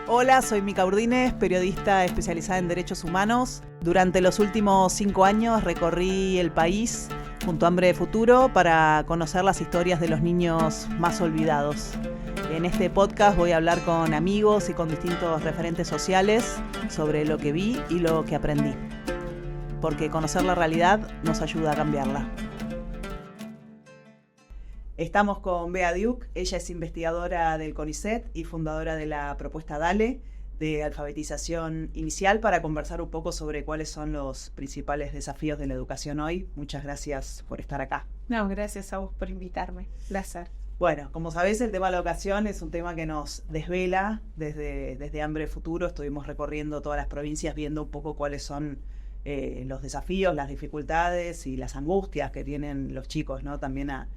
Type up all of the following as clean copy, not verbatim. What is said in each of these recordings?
Hola, soy Mica Urdines, periodista especializada en derechos humanos. Durante los últimos 5 años recorrí el país junto a Hambre de Futuro para conocer las historias de los niños más olvidados. En este podcast voy a hablar con amigos y con distintos referentes sociales sobre lo que vi y lo que aprendí. Porque conocer la realidad nos ayuda a cambiarla. Estamos con Bea Duke, ella es investigadora del CONICET y fundadora de la propuesta DALE, de alfabetización inicial, para conversar un poco sobre cuáles son los principales desafíos de la educación hoy. Muchas gracias por estar acá. No, gracias a vos por invitarme. Placer. Bueno, como sabés, el tema de la educación es un tema que nos desvela desde Hambre de Futuro. Estuvimos recorriendo todas las provincias viendo un poco cuáles son los desafíos, las dificultades y las angustias que tienen los chicos, ¿no? También a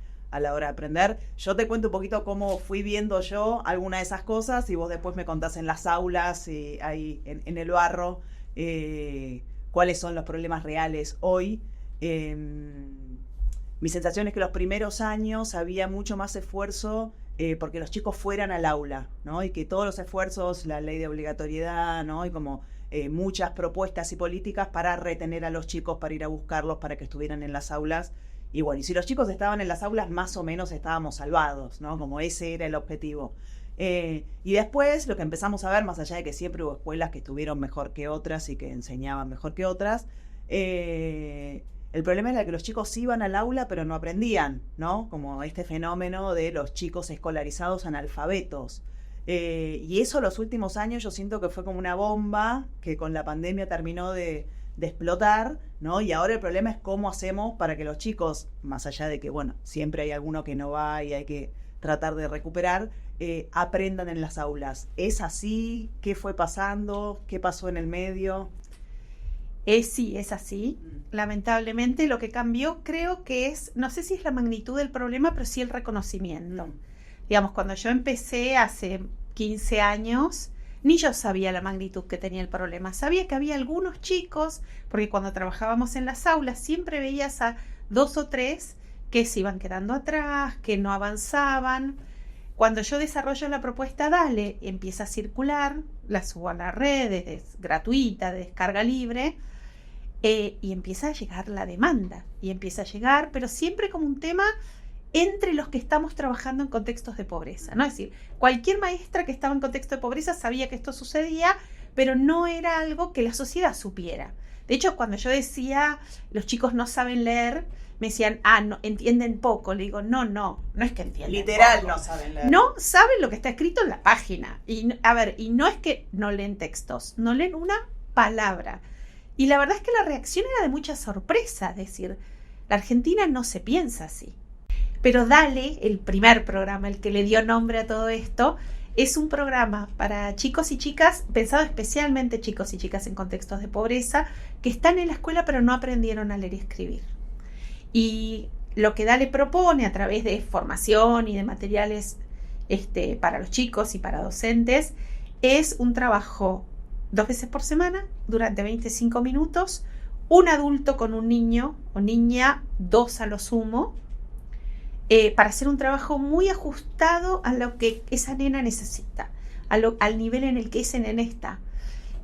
la hora de aprender. Yo te cuento un poquito cómo fui viendo yo alguna de esas cosas y vos después me contás en las aulas, ahí en el barro, cuáles son los problemas reales hoy. Mi sensación es que los primeros años había mucho más esfuerzo porque los chicos fueran al aula, ¿no? Y que todos los esfuerzos, la ley de obligatoriedad, ¿no? Y como muchas propuestas y políticas para retener a los chicos, para ir a buscarlos, para que estuvieran en las aulas. Y bueno, y si los chicos estaban en las aulas, más o menos estábamos salvados, ¿no? Como ese era el objetivo. Y después lo que empezamos a ver, más allá de que siempre hubo escuelas que estuvieron mejor que otras y que enseñaban mejor que otras, el problema era que los chicos iban al aula pero no aprendían, ¿no? Como este fenómeno de los chicos escolarizados analfabetos. Y eso los últimos años yo siento que fue como una bomba que con la pandemia terminó de explotar, ¿no? Y ahora el problema es cómo hacemos para que los chicos, más allá de que, bueno, siempre hay alguno que no va y hay que tratar de recuperar, aprendan en las aulas. ¿Es así? ¿Qué fue pasando? ¿Qué pasó en el medio? Sí, es así. Lamentablemente lo que cambió creo que es, no sé si es la magnitud del problema, pero sí el reconocimiento. Digamos, cuando yo empecé hace 15 años, ni yo sabía la magnitud que tenía el problema. Sabía que había algunos chicos, porque cuando trabajábamos en las aulas siempre veías a 2 o 3 que se iban quedando atrás, que no avanzaban. Cuando yo desarrollo la propuesta DALE, empieza a circular, la subo a las redes, es gratuita, de descarga libre, y empieza a llegar la demanda. Y empieza a llegar, pero siempre como un tema entre los que estamos trabajando en contextos de pobreza, ¿no? Es decir, cualquier maestra que estaba en contexto de pobreza sabía que esto sucedía, pero no era algo que la sociedad supiera. De hecho, cuando yo decía, los chicos no saben leer, me decían, no, entienden poco. Le digo, no es que entienden literal poco. No saben leer. No saben lo que está escrito en la página. Y no es que no leen textos, no leen una palabra. Y la verdad es que la reacción era de mucha sorpresa, es decir, la Argentina no se piensa así. Pero DALE, el primer programa, el que le dio nombre a todo esto, es un programa para chicos y chicas, pensado especialmente chicos y chicas en contextos de pobreza, que están en la escuela pero no aprendieron a leer y escribir. Y lo que DALE propone a través de formación y de materiales para los chicos y para docentes es un trabajo 2 veces por semana, durante 25 minutos, un adulto con un niño o niña, 2 a lo sumo, para hacer un trabajo muy ajustado a lo que esa nena necesita, al nivel en el que ese nene está.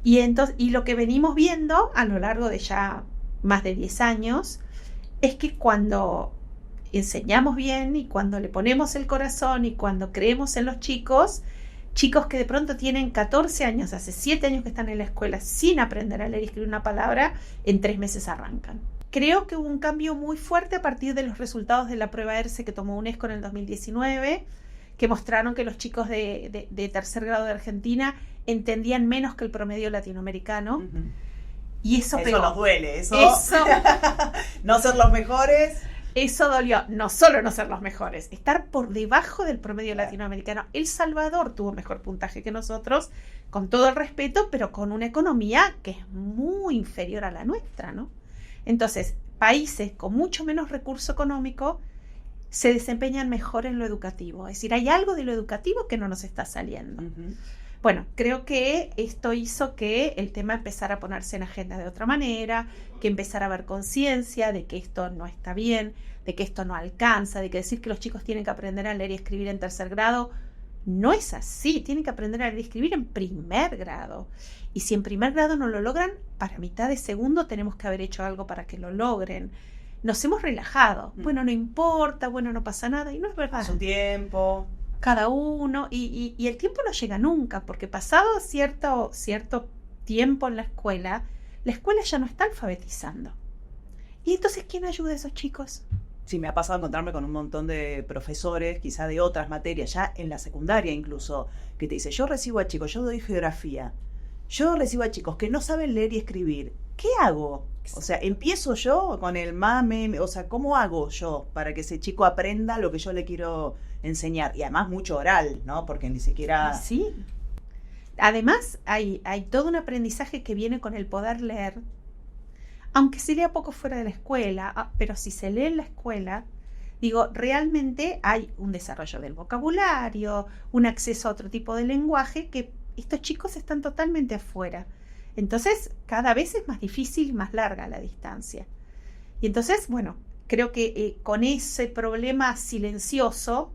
Y lo que venimos viendo a lo largo de ya más de 10 años es que cuando enseñamos bien y cuando le ponemos el corazón y cuando creemos en los chicos que de pronto tienen 14 años, hace 7 años que están en la escuela sin aprender a leer y escribir una palabra, en 3 meses arrancan. Creo que hubo un cambio muy fuerte a partir de los resultados de la prueba ERCE que tomó UNESCO en el 2019, que mostraron que los chicos de tercer grado de Argentina entendían menos que el promedio latinoamericano. Uh-huh. Y eso pegó. Nos duele, eso no ser los mejores. Eso dolió, no solo no ser los mejores, estar por debajo del promedio latinoamericano. El Salvador tuvo mejor puntaje que nosotros, con todo el respeto, pero con una economía que es muy inferior a la nuestra, ¿no? Entonces, países con mucho menos recurso económico se desempeñan mejor en lo educativo. Es decir, hay algo de lo educativo que no nos está saliendo. Uh-huh. Bueno, creo que esto hizo que el tema empezara a ponerse en agenda de otra manera, que empezara a haber conciencia de que esto no está bien, de que esto no alcanza, de que decir que los chicos tienen que aprender a leer y escribir en tercer grado No es así, tienen que aprender a leer y escribir en primer grado. Y si en primer grado no lo logran, para mitad de segundo tenemos que haber hecho algo para que lo logren. Nos hemos relajado. Bueno, no importa, bueno, no pasa nada. Y no es verdad. Es un tiempo. Cada uno. Y el tiempo no llega nunca, porque pasado cierto tiempo en la escuela ya no está alfabetizando. ¿Y entonces quién ayuda a esos chicos? Sí, me ha pasado encontrarme con un montón de profesores, quizá de otras materias, ya en la secundaria incluso, que te dice, yo recibo a chicos, yo doy geografía, yo recibo a chicos que no saben leer y escribir. ¿Qué hago? O sea, empiezo yo con el mame, o sea, ¿cómo hago yo para que ese chico aprenda lo que yo le quiero enseñar? Y además mucho oral, ¿no? Porque ni siquiera... Sí. Además, hay todo un aprendizaje que viene con el poder leer, aunque se lea poco fuera de la escuela, pero si se lee en la escuela, digo, realmente hay un desarrollo del vocabulario, un acceso a otro tipo de lenguaje que estos chicos están totalmente afuera. Entonces, cada vez es más difícil y más larga la distancia. Y entonces, bueno, creo que con ese problema silencioso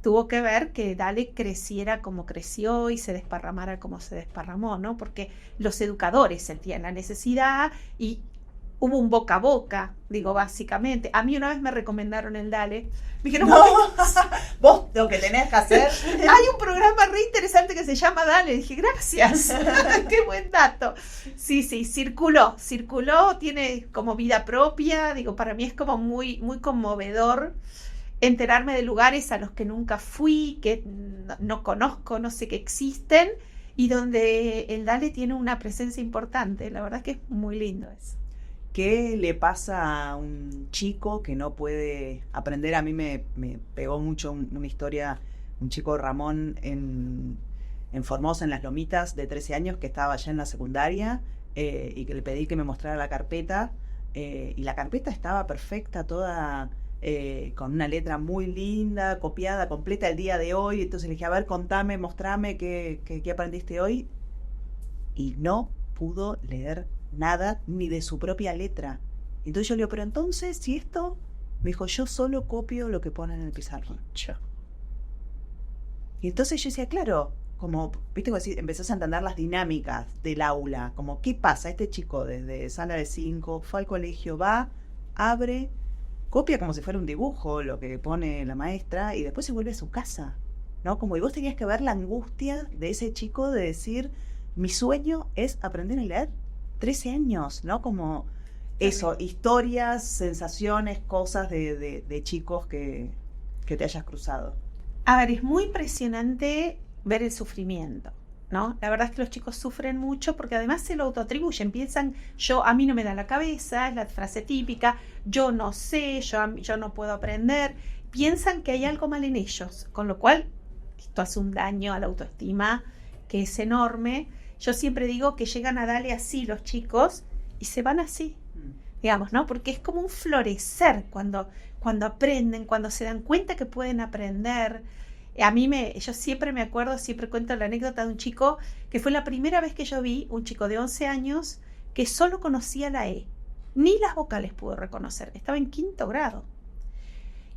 tuvo que ver que Dale creciera como creció y se desparramara como se desparramó, ¿no? Porque los educadores sentían la necesidad y hubo un boca a boca, digo, básicamente. A mí una vez me recomendaron el Dale. Me dijeron, no, vos lo que tenés que hacer. Hay un programa re interesante que se llama Dale. Dije, gracias. Qué buen dato. Sí, circuló, tiene como vida propia. Digo, para mí es como muy, muy conmovedor enterarme de lugares a los que nunca fui, que no conozco, no sé que existen, y donde el Dale tiene una presencia importante. La verdad es que es muy lindo eso. ¿Qué le pasa a un chico que no puede aprender? A mí me pegó mucho una historia, un chico Ramón en Formosa, en Las Lomitas, de 13 años, que estaba ya en la secundaria y que le pedí que me mostrara la carpeta y la carpeta estaba perfecta, toda con una letra muy linda, copiada, completa el día de hoy. Entonces le dije, a ver, contame, mostrame qué aprendiste hoy. Y no pudo leer nada, ni de su propia letra. Entonces yo le digo, pero entonces, si esto... Me dijo, yo solo copio lo que ponen en el pizarrón. Y entonces yo decía, claro, como, viste, empezás a entender las dinámicas del aula, como, ¿qué pasa? Este chico desde sala de 5 fue al colegio, va, abre, copia como si fuera un dibujo lo que pone la maestra y después se vuelve a su casa, ¿no? Como, y vos tenías que ver la angustia de ese chico de decir, mi sueño es aprender a leer. 13 años, ¿no? Como eso, historias, sensaciones, cosas de chicos que te hayas cruzado. A ver, es muy impresionante ver el sufrimiento, ¿no? La verdad es que los chicos sufren mucho porque además se lo autoatribuyen, piensan, a mí no me da la cabeza, es la frase típica, yo no sé, yo no puedo aprender, piensan que hay algo mal en ellos, con lo cual esto hace un daño a la autoestima que es enorme. Yo siempre digo que llegan a Dale así los chicos y se van así, digamos, ¿no? Porque es como un florecer cuando aprenden, cuando se dan cuenta que pueden aprender. Yo siempre me acuerdo, siempre cuento la anécdota de un chico que fue la primera vez que yo vi, un chico de 11 años que solo conocía la E, ni las vocales pudo reconocer, estaba en 5º grado.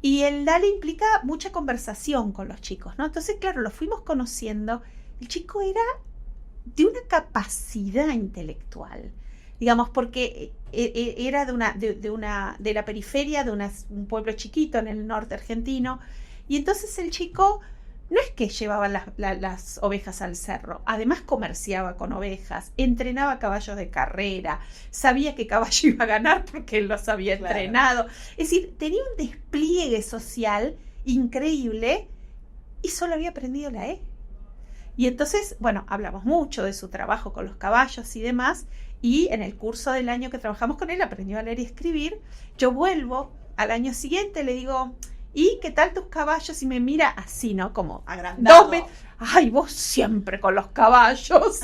Y el Dale implica mucha conversación con los chicos, ¿no? Entonces, claro, lo fuimos conociendo. El chico era de una capacidad intelectual, digamos, porque era de la periferia de un pueblo chiquito en el norte argentino, y entonces el chico no es que llevaba las ovejas al cerro, además comerciaba con ovejas, entrenaba caballos de carrera, sabía qué caballo iba a ganar porque él los había entrenado, es decir, tenía un despliegue social increíble y solo había aprendido la E. Y entonces, bueno, hablamos mucho de su trabajo con los caballos y demás, y en el curso del año que trabajamos con él aprendió a leer y escribir. Yo vuelvo al año siguiente, le digo, ¿y qué tal tus caballos? Y me mira así, ¿no? Como agrandado. ¡Ay, vos siempre con los caballos!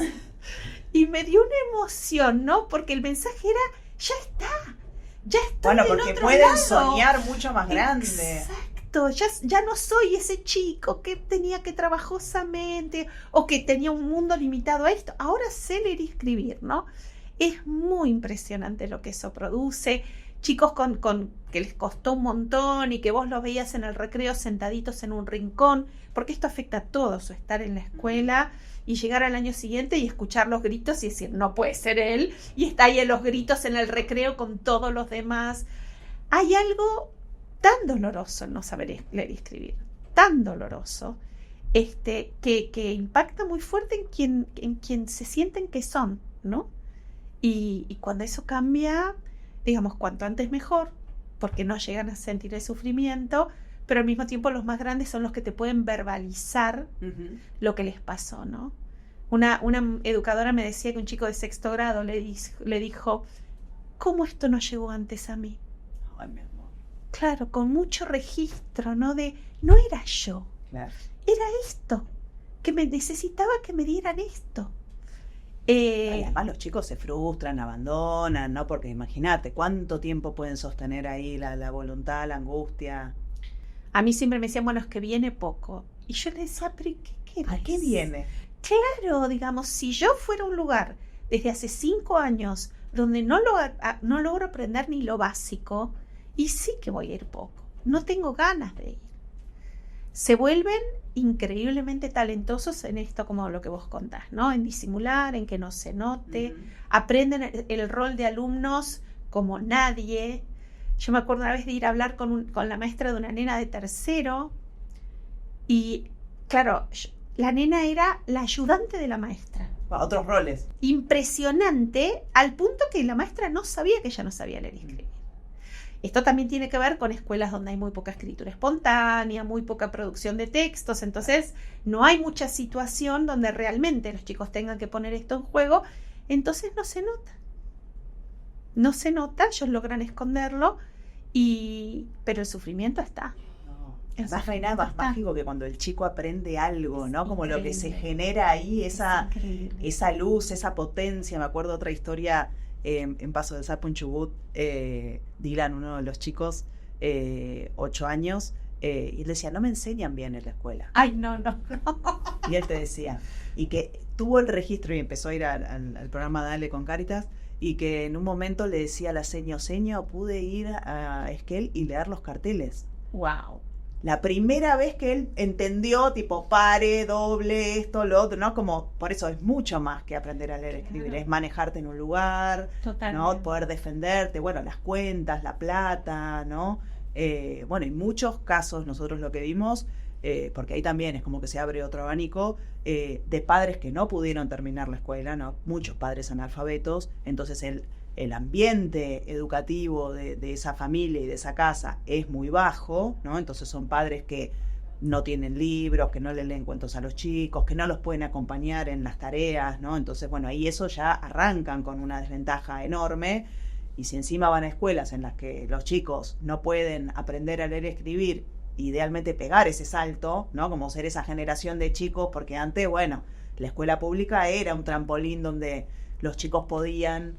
Y me dio una emoción, ¿no? Porque el mensaje era, ya estoy bueno, del porque otro pueden lado. soñar mucho más grande. Exacto. Ya no soy ese chico que tenía que trabajosamente o que tenía un mundo limitado a esto. Ahora sé leer y escribir, ¿no? Es muy impresionante lo que eso produce. chicos con que les costó un montón y que vos los veías en el recreo sentaditos en un rincón, porque esto afecta a todos, estar en la escuela y llegar al año siguiente y escuchar los gritos y decir, no puede ser él, y está ahí en los gritos en el recreo con todos los demás. Hay algo tan doloroso en no saber leer y escribir, tan doloroso, que impacta muy fuerte en quien se sienten que son, ¿no? Y cuando eso cambia, digamos, cuanto antes mejor, porque no llegan a sentir el sufrimiento, pero al mismo tiempo los más grandes son los que te pueden verbalizar lo que les pasó, ¿no? Una educadora me decía que un chico de 6º grado le dijo, ¿cómo esto no llegó antes a mí? Ay, mi amor. Claro, con mucho registro, ¿no? No era yo, Claro. era esto, que me necesitaba que me dieran esto. Y además los chicos se frustran, abandonan, ¿no? Porque imagínate, ¿cuánto tiempo pueden sostener ahí la voluntad, la angustia? A mí siempre me decían, bueno, es que viene poco. Y yo le decía, pero ¿qué ¿A qué viene? Claro, digamos, si yo fuera a un lugar desde hace 5 años donde no logro aprender ni lo básico, y sí que voy a ir poco. No tengo ganas de ir. Se vuelven increíblemente talentosos en esto, como lo que vos contás, ¿no? En disimular, en que no se note. Aprenden el rol de alumnos como nadie. Yo me acuerdo una vez de ir a hablar con la maestra de una nena de 3º y, claro, la nena era la ayudante de la maestra. Otros roles. Impresionante, al punto que la maestra no sabía que ella no sabía leer y escribir. Esto también tiene que ver con escuelas donde hay muy poca escritura espontánea, muy poca producción de textos, entonces no hay mucha situación donde realmente los chicos tengan que poner esto en juego, entonces no se nota. No se nota, ellos logran esconderlo, pero el sufrimiento está. Además no hay nada más mágico que cuando el chico aprende algo, ¿no? Como lo que se genera ahí, esa luz, esa potencia. Me acuerdo otra historia en Paso del Sapo en Chubut, Dylan, uno de los chicos, 8 años, y él decía, no me enseñan bien en la escuela. Ay, no. Y él te decía, y que tuvo el registro y empezó a ir al programa Dale con Cáritas, y que en un momento le decía a la seño, pude ir a Esquel y leer los carteles. Wow. La primera vez que él entendió, tipo, pare, doble, esto, lo otro, ¿no? Como, por eso es mucho más que aprender a leer y escribir, es manejarte en un lugar, totalmente, ¿no? Poder defenderte, bueno, las cuentas, la plata, ¿no? Bueno, en muchos casos nosotros lo que vimos, porque ahí también es como que se abre otro abanico, de padres que no pudieron terminar la escuela, ¿no? Muchos padres analfabetos, entonces el ambiente educativo de esa familia y de esa casa es muy bajo, ¿no? Entonces son padres que no tienen libros, que no le leen cuentos a los chicos, que no los pueden acompañar en las tareas, ¿no? Entonces, bueno, ahí eso ya arrancan con una desventaja enorme, y si encima van a escuelas en las que los chicos no pueden aprender a leer y escribir, idealmente pegar ese salto, ¿no? Como ser esa generación de chicos, porque antes, bueno, la escuela pública era un trampolín donde los chicos podían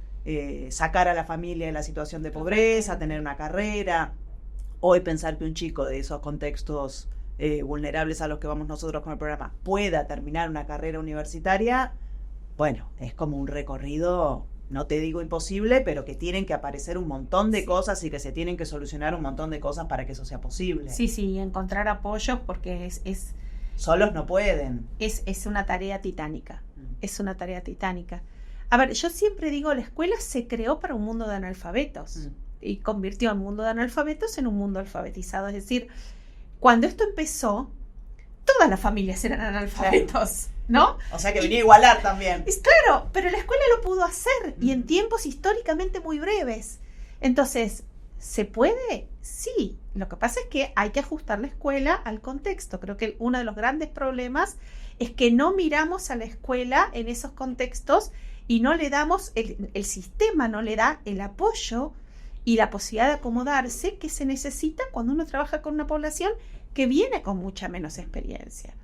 sacar a la familia de la situación de pobreza, tener una carrera. Hoy pensar que un chico de esos contextos vulnerables a los que vamos nosotros con el programa pueda terminar una carrera universitaria, bueno, es como un recorrido, no te digo imposible, pero que tienen que aparecer un montón de cosas y que se tienen que solucionar un montón de cosas para que eso sea posible. Sí, encontrar apoyos, porque es solos no pueden. Es una tarea titánica, es una tarea titánica. A ver, yo siempre digo, la escuela se creó para un mundo de analfabetos y convirtió al mundo de analfabetos en un mundo alfabetizado. Es decir, cuando esto empezó, todas las familias eran analfabetos, ¿no? O sea que venía a igualar también. Claro, pero la escuela lo pudo hacer y en tiempos históricamente muy breves. Entonces, ¿se puede? Sí. Lo que pasa es que hay que ajustar la escuela al contexto. Creo que uno de los grandes problemas es que no miramos a la escuela en esos contextos y no le damos, el sistema no le da el apoyo y la posibilidad de acomodarse que se necesita cuando uno trabaja con una población que viene con mucha menos experiencia.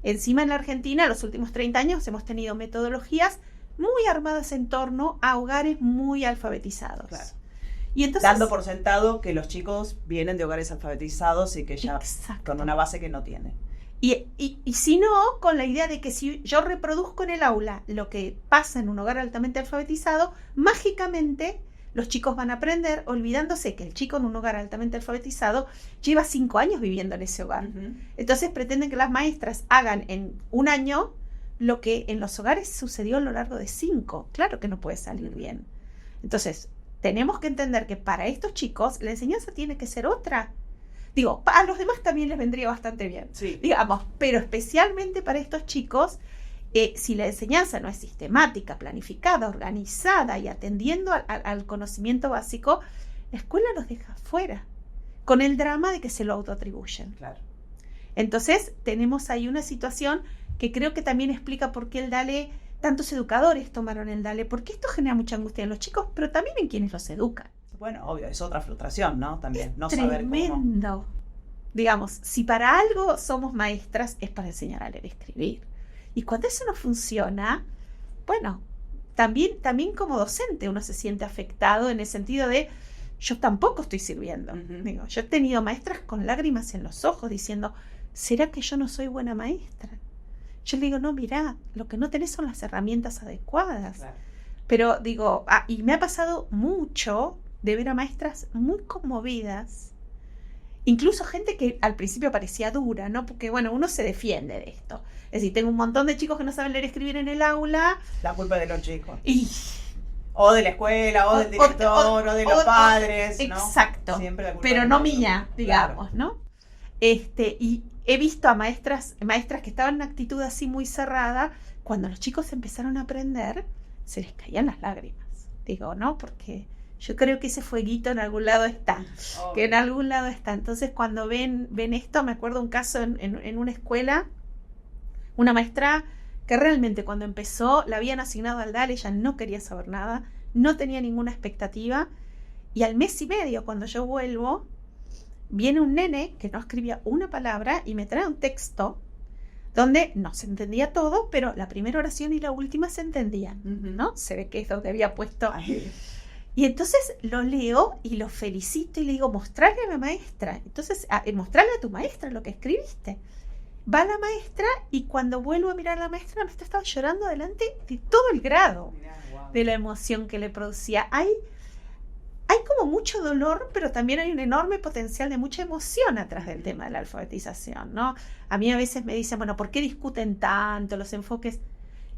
Encima en la Argentina, en los últimos 30 años, hemos tenido metodologías muy armadas en torno a hogares muy alfabetizados. Claro. Y entonces, dando por sentado que los chicos vienen de hogares alfabetizados y que ya con una base que no tienen. Y si no, con la idea de que si yo reproduzco en el aula lo que pasa en un hogar altamente alfabetizado, mágicamente los chicos van a aprender olvidándose que el chico en un hogar altamente alfabetizado lleva 5 años viviendo en ese hogar. Entonces pretenden que las maestras hagan en un año lo que en los hogares sucedió a lo largo de 5. Claro que no puede salir bien. Entonces, tenemos que entender que para estos chicos la enseñanza tiene que ser otra. Digo, a los demás también les vendría bastante bien, sí, digamos, pero especialmente para estos chicos, si la enseñanza no es sistemática, planificada, organizada y atendiendo al conocimiento básico, la escuela los deja fuera, con el drama de que se lo autoatribuyen. Claro. Entonces, tenemos ahí una situación que creo que también explica por qué el DALE, tantos educadores tomaron el DALE, porque esto genera mucha angustia en los chicos, pero también en quienes los educan. Bueno, obvio, es otra frustración, ¿no? También, Es no tremendo. saber cómo. Digamos, si para algo somos maestras, es para enseñar a leer y escribir. Y cuando eso no funciona, bueno, también como docente uno se siente afectado en el sentido de, yo tampoco estoy sirviendo. Digo, yo he tenido maestras con lágrimas en los ojos diciendo, ¿será que yo no soy buena maestra? Yo le digo, no, mirá, lo que no tenés son las herramientas adecuadas. Claro. Pero digo, y me ha pasado mucho de ver a maestras muy conmovidas, incluso gente que al principio parecía dura, ¿no? Porque, bueno, uno se defiende de esto. Es decir, tengo un montón de chicos que no saben leer y escribir en el aula. La culpa es de los chicos. Y O de la escuela, o del director, o de los padres, ¿no? Exacto. Siempre la culpa pero es no de los mía, otros. digamos, Claro. ¿no? Y he visto a maestras que estaban en una actitud así muy cerrada. Cuando los chicos empezaron a aprender, se les caían las lágrimas. Digo, ¿no? Porque yo creo que ese fueguito en algún lado está. Obvio. Que en algún lado está. Entonces, cuando ven esto, me acuerdo un caso en una escuela, una maestra que realmente cuando empezó la habían asignado al DALE, ella no quería saber nada, no tenía ninguna expectativa, y al mes y medio, cuando yo vuelvo, viene un nene que no escribía una palabra y me trae un texto donde no se entendía todo, pero la primera oración y la última se entendían, ¿no? Se ve que es donde había puesto. Ay. Y entonces lo leo y lo felicito y le digo, mostrarle a la maestra. Entonces, mostrarle a tu maestra lo que escribiste. Va la maestra y cuando vuelvo a mirar a la maestra estaba llorando delante de todo el grado Mirá, wow. de la emoción que le producía. Hay como mucho dolor, pero también hay un enorme potencial de mucha emoción atrás del tema de la alfabetización, ¿no? A mí a veces me dicen, bueno, ¿por qué discuten tanto los enfoques?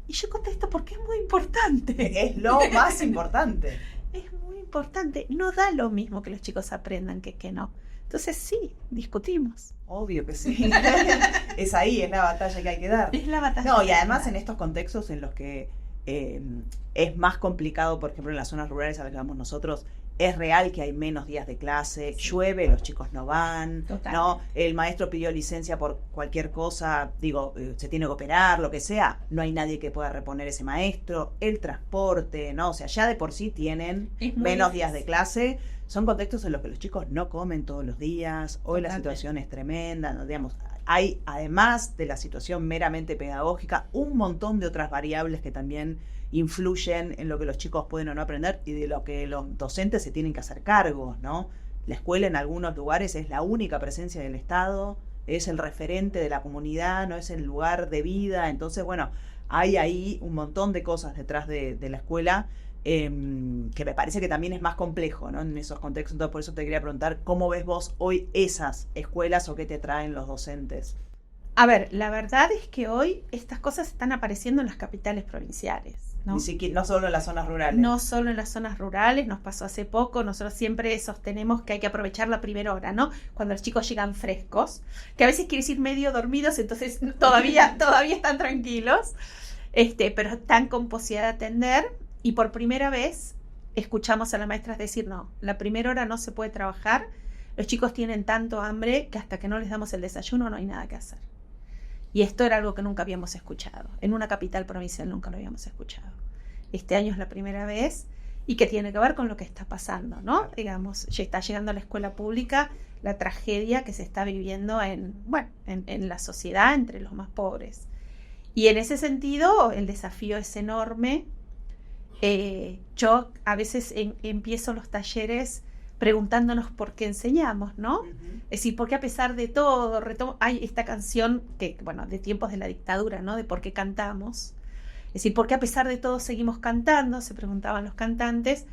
Y yo contesto, porque es muy importante. Es lo más importante. Es muy importante. No da lo mismo que los chicos aprendan que no. Entonces sí, discutimos. Obvio que sí. Es ahí, es la batalla que hay que dar. Es la batalla. No, y además en estos contextos en los que es más complicado, por ejemplo, en las zonas rurales a las que vamos nosotros, es real que hay menos días de clase, Sí. llueve, los chicos no van, Total. ¿no? El maestro pidió licencia por cualquier cosa, digo, se tiene que operar, lo que sea, no hay nadie que pueda reponer ese maestro, el transporte, ¿no? O sea, ya de por sí tienen Es muy menos difícil. días de clase, son contextos en los que los chicos no comen todos los días, hoy la Totalmente. situación es tremenda, ¿no? Digamos, hay, además de la situación meramente pedagógica, un montón de otras variables que también influyen en lo que los chicos pueden o no aprender y de lo que los docentes se tienen que hacer cargo, ¿no? La escuela en algunos lugares es la única presencia del Estado, es el referente de la comunidad, no es el lugar de vida, entonces, bueno, hay ahí un montón de cosas detrás de la escuela que me parece que también es más complejo, ¿no? En esos contextos, entonces por eso te quería preguntar, ¿cómo ves vos hoy esas escuelas o qué te traen los docentes? A ver, la verdad es que hoy estas cosas están apareciendo en las capitales provinciales, ¿no? Ni siquiera, no solo en las zonas rurales. No solo en las zonas rurales, nos pasó hace poco, nosotros siempre sostenemos que hay que aprovechar la primera hora, ¿no? Cuando los chicos llegan frescos, que a veces quiere decir medio dormidos, entonces todavía están tranquilos, pero están con posibilidad de atender, y por primera vez escuchamos a las maestras decir, no, la primera hora no se puede trabajar, los chicos tienen tanto hambre que hasta que no les damos el desayuno no hay nada que hacer. Y esto era algo que nunca habíamos escuchado. En una capital provincial nunca lo habíamos escuchado. Este año es la primera vez y que tiene que ver con lo que está pasando, ¿no? Claro. Digamos, ya está llegando a la escuela pública la tragedia que se está viviendo en la sociedad entre los más pobres. Y en ese sentido, el desafío es enorme. Yo a veces empiezo los talleres preguntándonos por qué enseñamos, ¿no? Es decir, porque a pesar de todo, hay esta canción que, bueno, de tiempos de la dictadura, ¿no? De por qué cantamos. Es decir, porque a pesar de todo seguimos cantando, se preguntaban los cantantes,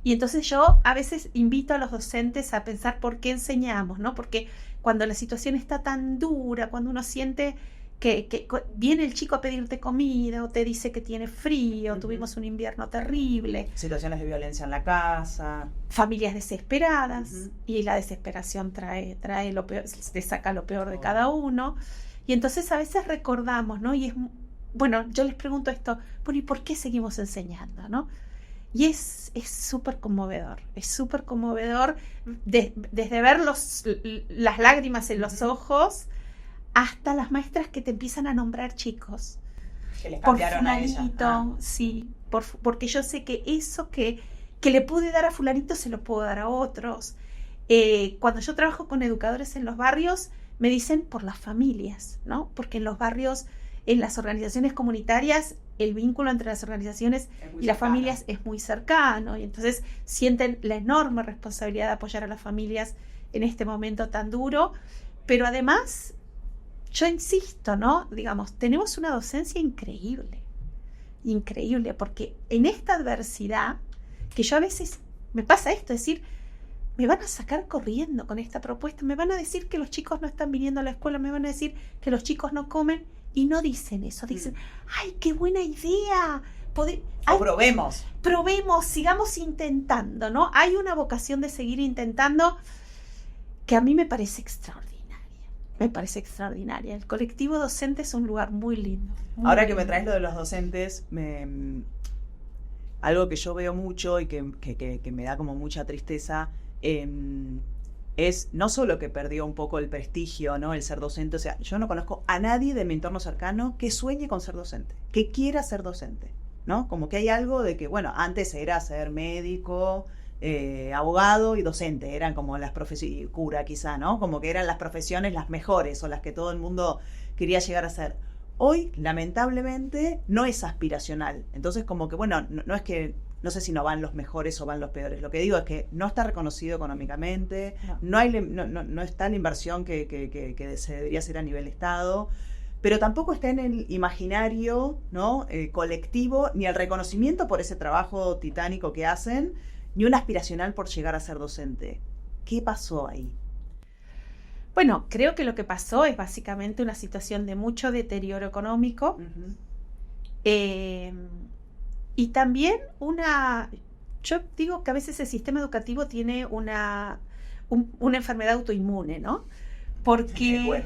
Y entonces yo a veces invito a los docentes a pensar por qué enseñamos, ¿no? Porque cuando la situación está tan dura, cuando uno siente que viene el chico a pedirte comida o te dice que tiene frío, tuvimos un invierno terrible. Situaciones de violencia en la casa. Familias desesperadas, y la desesperación trae lo peor, te saca lo peor de cada uno. Y entonces a veces recordamos, ¿no? Y es, bueno, yo les pregunto esto, bueno, ¿y por qué seguimos enseñando, no? Y es súper conmovedor, desde ver las lágrimas en los ojos hasta las maestras que te empiezan a nombrar chicos. Que les cambiaron a ella. Sí, porque yo sé que eso que le pude dar a fulanito se lo puedo dar a otros. Cuando yo trabajo con educadores en los barrios, me dicen por las familias, ¿no? Porque en los barrios, en las organizaciones comunitarias, el vínculo entre las organizaciones y las familias es muy cercano, y entonces sienten la enorme responsabilidad de apoyar a las familias en este momento tan duro. Pero además, yo insisto, ¿no? Digamos, tenemos una docencia increíble, porque en esta adversidad, que yo a veces me pasa esto, es decir, me van a sacar corriendo con esta propuesta, me van a decir que los chicos no están viniendo a la escuela, me van a decir que los chicos no comen, y no dicen eso, dicen, ¡ay, qué buena idea! Probemos, sigamos intentando, ¿no? Hay una vocación de seguir intentando que a mí me parece extraordinaria. El colectivo docente es un lugar muy lindo. Ahora que me traes lo de los docentes, algo que yo veo mucho y que me da como mucha tristeza, es no solo que perdió un poco el prestigio, ¿no? El ser docente. O sea, yo no conozco a nadie de mi entorno cercano que sueñe con ser docente, que quiera ser docente, ¿no? Como que hay algo de que, bueno, antes era ser médico, abogado y docente, eran como las profesiones, cura quizá, ¿no? Como que eran las profesiones las mejores o las que todo el mundo quería llegar a ser. Hoy, lamentablemente, no es aspiracional. Entonces, como que, bueno, no es que, no sé si no van los mejores o van los peores. Lo que digo es que no está reconocido económicamente, no está la inversión que se debería hacer a nivel Estado, pero tampoco está en el imaginario, ¿no? Colectivo, ni el reconocimiento por ese trabajo titánico que hacen, ni un aspiracional por llegar a ser docente. ¿Qué pasó ahí? Bueno, creo que lo que pasó es básicamente una situación de mucho deterioro económico. Y también yo digo que a veces el sistema educativo tiene una enfermedad autoinmune, ¿no? Porque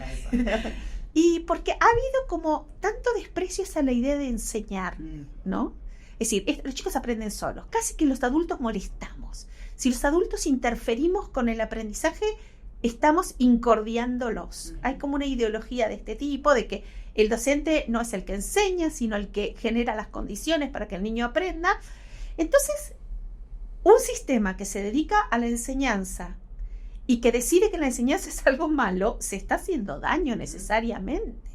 y porque ha habido como tanto desprecio hacia la idea de enseñar, ¿no? Es decir, los chicos aprenden solos, casi que los adultos molestamos. Si los adultos interferimos con el aprendizaje, estamos incordiándolos. Hay como una ideología de este tipo, de que el docente no es el que enseña, sino el que genera las condiciones para que el niño aprenda. Entonces, un sistema que se dedica a la enseñanza y que decide que la enseñanza es algo malo, se está haciendo daño necesariamente.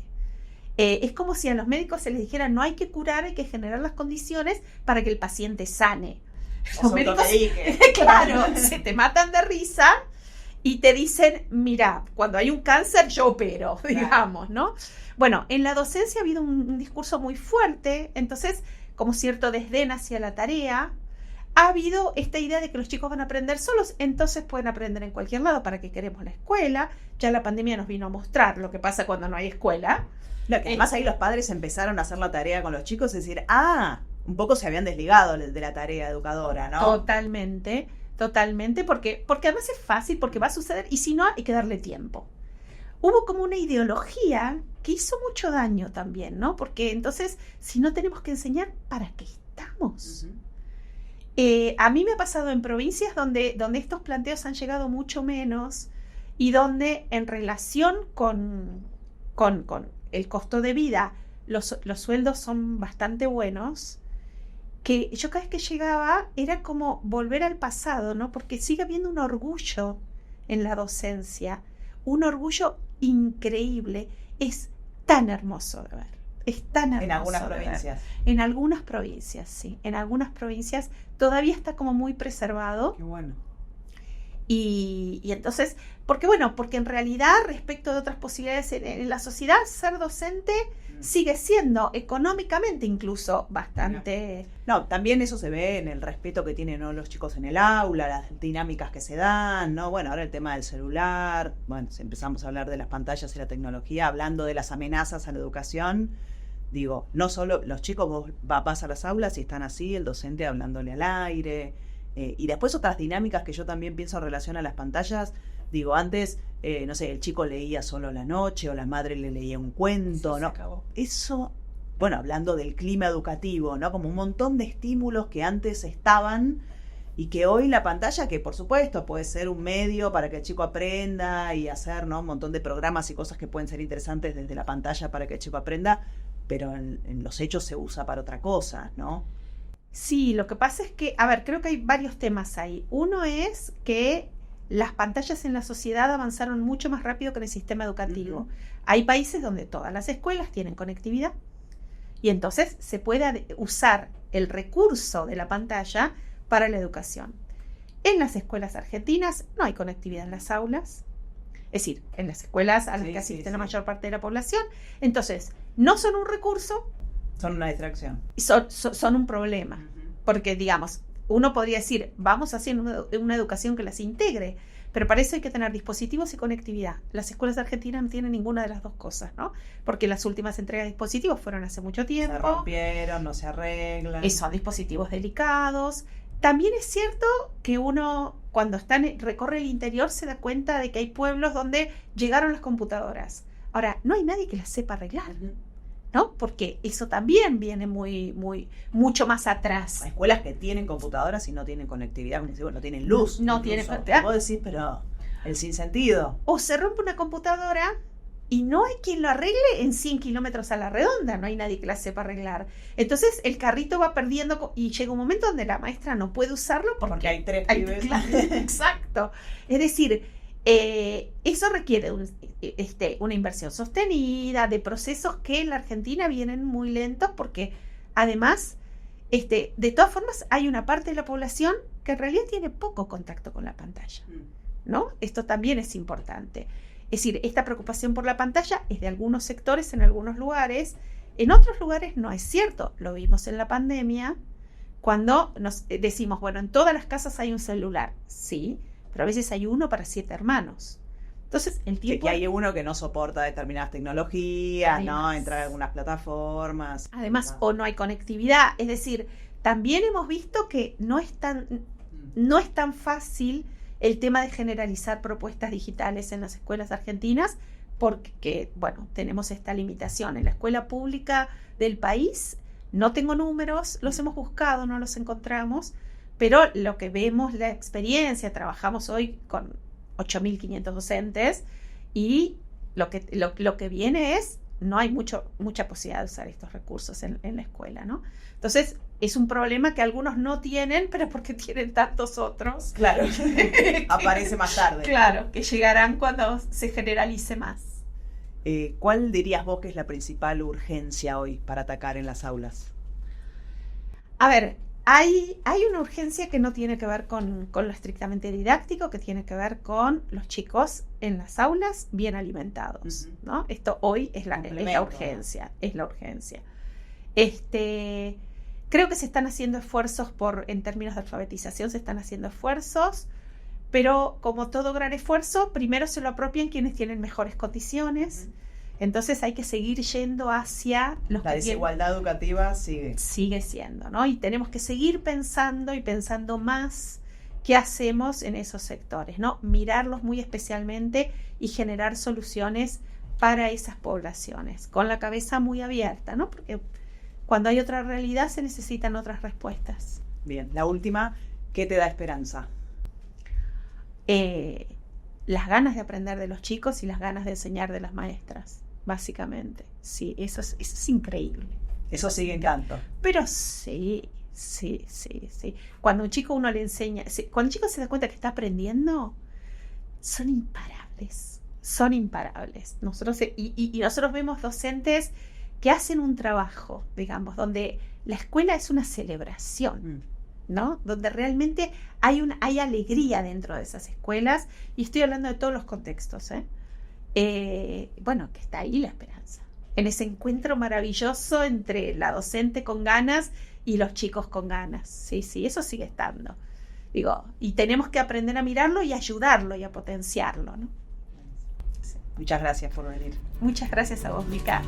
Es como si a los médicos se les dijera, no hay que curar, hay que generar las condiciones para que el paciente sane. Los médicos, claro, se te matan de risa y te dicen, mira, cuando hay un cáncer yo opero, digamos, ¿no? Bueno, en la docencia ha habido un discurso muy fuerte, entonces, como cierto desdén hacia la tarea. Ha habido esta idea de que los chicos van a aprender solos, entonces pueden aprender en cualquier lado. ¿Para qué queremos la escuela? Ya la pandemia nos vino a mostrar lo que pasa cuando no hay escuela. Además ahí los padres empezaron a hacer la tarea con los chicos, es decir, un poco se habían desligado de la tarea educadora, ¿no? Totalmente, porque además es fácil, porque va a suceder, y si no, hay que darle tiempo. Hubo como una ideología que hizo mucho daño también, ¿no? Porque entonces, si no tenemos que enseñar, ¿para qué estamos? A mí me ha pasado en provincias donde estos planteos han llegado mucho menos y donde en relación con el costo de vida los sueldos son bastante buenos, que yo cada vez que llegaba era como volver al pasado, ¿no? Porque sigue habiendo un orgullo en la docencia, un orgullo increíble. Es tan hermoso de ver. Es tan hermoso. En algunas provincias. En algunas provincias, sí. En algunas provincias todavía está como muy preservado. Qué bueno. Y entonces, porque en realidad respecto de otras posibilidades en la sociedad, ser docente sigue siendo económicamente incluso bastante... No, también eso se ve en el respeto que tienen, ¿no?, los chicos en el aula, las dinámicas que se dan, ¿no? Bueno, ahora el tema del celular, bueno, si empezamos a hablar de las pantallas y la tecnología, hablando de las amenazas a la educación, digo, no solo los chicos, vos vas a las aulas y están así, el docente hablándole al aire, y después otras dinámicas que yo también pienso en relación a las pantallas. Digo, antes, no sé, el chico leía solo a la noche o la madre le leía un cuento, Sí, ¿no? se acabó. Eso, bueno, hablando del clima educativo, ¿no? Como un montón de estímulos que antes estaban y que hoy la pantalla, que por supuesto puede ser un medio para que el chico aprenda y hacer, ¿no?, un montón de programas y cosas que pueden ser interesantes desde la pantalla para que el chico aprenda, pero en los hechos se usa para otra cosa, ¿no? Sí, lo que pasa es que, a ver, creo que hay varios temas ahí. Uno es que las pantallas en la sociedad avanzaron mucho más rápido que en el sistema educativo. Hay países donde todas las escuelas tienen conectividad y entonces se puede usar el recurso de la pantalla para la educación. En las escuelas argentinas no hay conectividad en las aulas, es decir, en las escuelas a las que asiste la mayor parte de la población. Entonces, no son un recurso, Son una distracción. son un problema. Porque, digamos, uno podría decir, vamos haciendo una educación que las integre, pero para eso hay que tener dispositivos y conectividad. Las escuelas argentinas no tienen ninguna de las dos cosas, ¿no? Porque las últimas entregas de dispositivos fueron hace mucho tiempo. Se rompieron, no se arreglan. Y son dispositivos delicados. También es cierto que uno, cuando recorre el interior, se da cuenta de que hay pueblos donde llegaron las computadoras. Ahora, no hay nadie que las sepa arreglar, ¿no? Porque eso también viene mucho más atrás. Hay escuelas que tienen computadoras y no tienen conectividad, como si, bueno, no tienen luz. No tienen conectividad. Vos decís, pero el sinsentido. O se rompe una computadora y no hay quien lo arregle en 100 kilómetros a la redonda, no hay nadie que la sepa arreglar. Entonces el carrito va perdiendo y llega un momento donde la maestra no puede usarlo porque hay tres pibes. Claro, exacto. Es decir, eso requiere una inversión sostenida, de procesos que en la Argentina vienen muy lentos porque además, de todas formas, hay una parte de la población que en realidad tiene poco contacto con la pantalla, ¿no? Esto también es importante. Es decir, esta preocupación por la pantalla es de algunos sectores en algunos lugares, en otros lugares no es cierto. Lo vimos en la pandemia, cuando nos decimos, bueno, en todas las casas hay un celular, sí, pero a veces hay uno para 7 hermanos. Entonces, el tiempo... Que hay uno que no soporta determinadas tecnologías, Además, ¿no? Entrar a algunas plataformas. Además, o no hay conectividad. Es decir, también hemos visto que no es tan fácil el tema de generalizar propuestas digitales en las escuelas argentinas porque, bueno, tenemos esta limitación. En la escuela pública del país no tengo números, los hemos buscado, no los encontramos, pero lo que vemos, la experiencia, trabajamos hoy con 8.500 docentes y lo que viene es, no hay mucha posibilidad de usar estos recursos en la escuela, ¿no? Entonces, es un problema que algunos no tienen, pero porque tienen tantos otros. Claro, aparece más tarde. Claro, que llegarán cuando se generalice más. ¿Cuál dirías vos que es la principal urgencia hoy para atacar en las aulas? A ver, hay una urgencia que no tiene que ver con lo estrictamente didáctico, que tiene que ver con los chicos en las aulas bien alimentados, ¿no? Esto hoy es la urgencia, es la urgencia. Creo que se están haciendo esfuerzos en términos de alfabetización, se están haciendo esfuerzos, pero como todo gran esfuerzo, primero se lo apropian quienes tienen mejores condiciones. Entonces hay que seguir yendo hacia los La desigualdad educativa sigue. Sigue siendo, ¿no? Y tenemos que seguir pensando y pensando más qué hacemos en esos sectores, ¿no? Mirarlos muy especialmente y generar soluciones para esas poblaciones, con la cabeza muy abierta, ¿no? Porque cuando hay otra realidad se necesitan otras respuestas. Bien, la última, ¿qué te da esperanza? Las ganas de aprender de los chicos y las ganas de enseñar de las maestras, básicamente. Sí, eso es increíble. Eso sigue en tanto. Pero sí. Cuando un chico uno le enseña, cuando el chico se da cuenta que está aprendiendo, son imparables. Nosotros vemos docentes que hacen un trabajo, digamos, donde la escuela es una celebración, ¿no? Donde realmente hay alegría dentro de esas escuelas, y estoy hablando de todos los contextos, bueno, que está ahí la esperanza, en ese encuentro maravilloso entre la docente con ganas y los chicos con ganas. Sí, eso sigue estando. Digo, y tenemos que aprender a mirarlo y ayudarlo y a potenciarlo, ¿no? Muchas gracias por venir. Muchas gracias a vos, Mica.